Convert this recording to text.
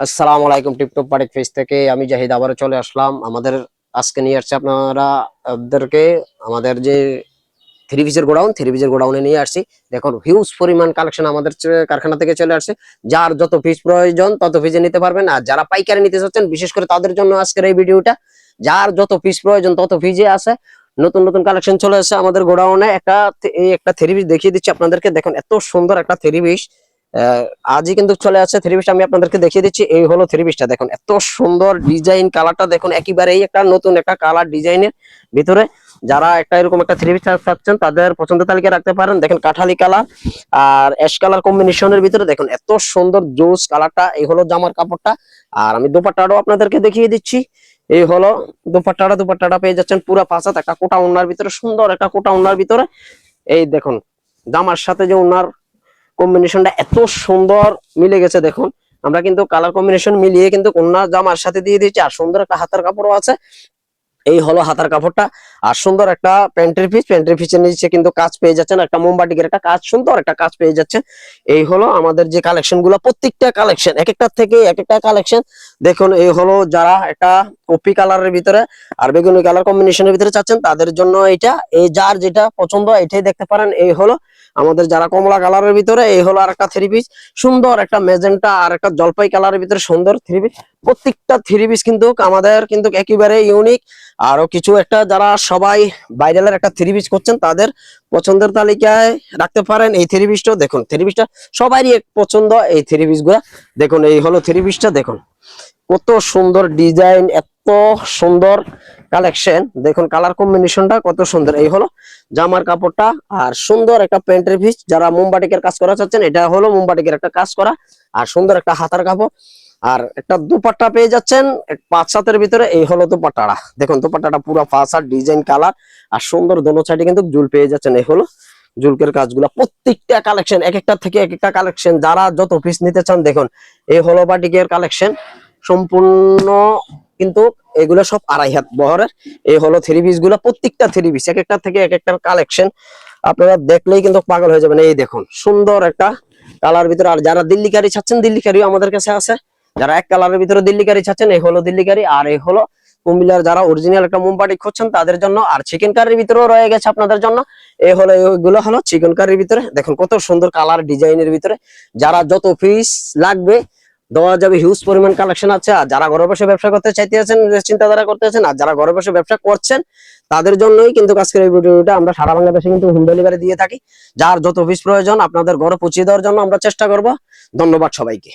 আসসালামু আলাইকুম। Tiptop party face থেকে আমি জাহিদ আবারও চলে আসলাম। আমাদের আজকে নিয়ে আসছে আপনাদেরকে আমাদের যে থ্রি পিসের গোডাউনে নিয়ে আসছি। দেখুন হিউজ পরিমাণ কালেকশন আমাদের কারখানা থেকে চলে আসছে। যার যত পিস প্রয়োজন তত পিসে নিতে পারবেন, আর যারা পাইকারি নিতে চাচ্ছেন বিশেষ করে তাদের জন্য আজকের এই ভিডিওটা। যার যত পিস প্রয়োজন তত পিসে আছে। নতুন নতুন কালেকশন চলে আসছে আমাদের গোডাউনে। একটা থ্রি পিস দেখিয়ে দিচ্ছি আপনাদেরকে। দেখুন এত সুন্দর একটা থ্রি পিস আজই কিন্তু চলে আসছে। থ্রি পিসটা আমি আপনাদেরকে দেখিয়ে দিচ্ছি। এই হলো থ্রি পিসটা, দেখুন এত সুন্দর ডিজাইন, কালারটা দেখুন একেবারেই একটা নতুন একটা কালার ডিজাইনের ভিতরে। যারা একটা এরকম একটা থ্রি পিস চাচ্ছেন তাদের পছন্দের তালিকায় রাখতে পারেন। দেখেন কাঠালি কালার আর অ্যাশ কালার কম্বিনেশনের ভিতরে দেখুন এত সুন্দর জোস কালারটা। এই হলো জামার কাপড়টা। আর আমি দোপাট্টাটাও আপনাদেরকে দেখিয়ে দিচ্ছি। এই হলো দোপাট্টাটা পেয়ে যাচ্ছেন পুরো পাঁচাত একটা কোটা ওড়নার ভিতরে, সুন্দর একটা কোটা ওড়নার ভিতরে। এই দেখুন জামার সাথে যে ওড়নার কম্বিনেশনটা এত সুন্দর মিলে গেছে। দেখুন আমরা কিন্তু কালার কম্বিনেশন মিলিয়ে কিন্তু ওড়না জামার সাথে দিয়ে দিয়েছি। আর সুন্দর একটা হাতার কাপড়ও আছে। এই হলো হাতার কাপড়টা। আর সুন্দর একটা প্যান্টের পিসের নিচে কিন্তু কাজ পেয়ে যাচ্ছেন, একটা মোমবাটিকের একটা কাজ, সুন্দর একটা কাজ পেয়ে যাচ্ছেন। এই হলো আমাদের যে কালেকশন গুলো, প্রত্যেকটা কালেকশন এক একটা থেকে এক একটা কালেকশন। দেখুন এই হলো যারা একটা কপি কালারের ভিতরে আর বেগুনি কালার কম্বিনেশনের ভিতরে চাচ্ছেন তাদের জন্য এটা। এই যার যেটা পছন্দ এটাই দেখতে পারেন। এই হলো আমাদের যারা কমলা কালারের ভিতরে, এই হলো আর একটা থ্রি পিস, সুন্দর একটা মেজেন্টা আর একটা জলপাই কালারের ভিতরে সুন্দর থ্রি পিস। প্রত্যেকটা থ্রি পিস কিন্তু আমাদের কিন্তু একেবারে ইউনিক। আরো কিছু একটা যারা সবাই ভাইরালের একটা থ্রি পিস করছেন তাদের পছন্দের তালিকায় রাখতে পারেন এই থ্রি পিসটা। দেখুন থ্রি পিসটা সবারই এক পছন্দ। এই থ্রি পিস গুলা দেখুন, এই হলো থ্রি পিসটা। দেখুন কত সুন্দর ডিজাইন, এত সুন্দর কালেকশন। দেখুন কালার কম্বিনেশনটা কত সুন্দর। এই হলো জামার কাপড়টা আর সুন্দর একটা প্যান্টের পিস। যারা মোমবাটিকের কাজ করা চাচ্ছেন এটা হলো মোমবাটিকের একটা কাজ করা আর সুন্দর একটা হাতার কাপড়। আর একটা দুপাট্টা পেয়ে যাচ্ছেন পাঁচ সাতের ভিতরে। এই হলো দুপাট্টাটা, দেখুন দুপাট্টাটা পুরো পাঁচ সাত ডিজাইন কালার আর সুন্দর। দোনো সাইডে কিন্তু জুল পেয়ে যাচ্ছেন। এই হলো জুলকের কাজগুলা, প্রত্যেকটা কালেকশন এক একটা থেকে এক একটা কালেকশন। যারা যত পিস নিতে চান দেখুন এই হলো বাটিকের কালেকশন সম্পূর্ণ কিন্তু এগুলো সব আড়াই হাত বহরের। এই হলো থ্রি পিস গুলা, প্রত্যেকটা থ্রি পিস এক একটা থেকে এক একটা কালেকশন। আপনারা দেখলেই কিন্তু পাগল হয়ে যাবেন। এই দেখুন সুন্দর একটা কালার ভিতরে। আর যারা দিল্লি কারি চাচ্ছেন দিল্লি কারিও আমাদের কাছে আছে। যারা এক কালারের ভিতরে দিল্লি কারি চাচ্ছেন এই হলো দিল্লি কারি। আর এই হলো কুমিল্লার যারা অরিজিনাল একটা মোমবাটি খুঁজছেন তাদের জন্য। আর চিকেন কারির ভিতরেও রয়ে গেছে আপনাদের জন্য। এই হলো এগুলো হলো চিকেন কারির ভিতরে। দেখুন কত সুন্দর কালার ডিজাইনের ভিতরে। যারা যত পিস লাগবে দেওয়া যাবে, হিউজ পরিমাণ কালেকশন আছে। আর যারা ঘরে বসে ব্যবসা করতে চাইতেছেন, চিন্তাধারা করতেছেন, আর যারা ঘরে বসে ব্যবসা করছেন তাদের জন্যই কিন্তু আজকের এই ভিডিওটা। আমরা সারা বাংলাদেশে কিন্তু হোম ডেলিভারি দিয়ে থাকি। যার যত পিস প্রয়োজন আপনাদের ঘরে পৌঁছে দেওয়ার জন্য আমরা চেষ্টা করব। ধন্যবাদ সবাইকে।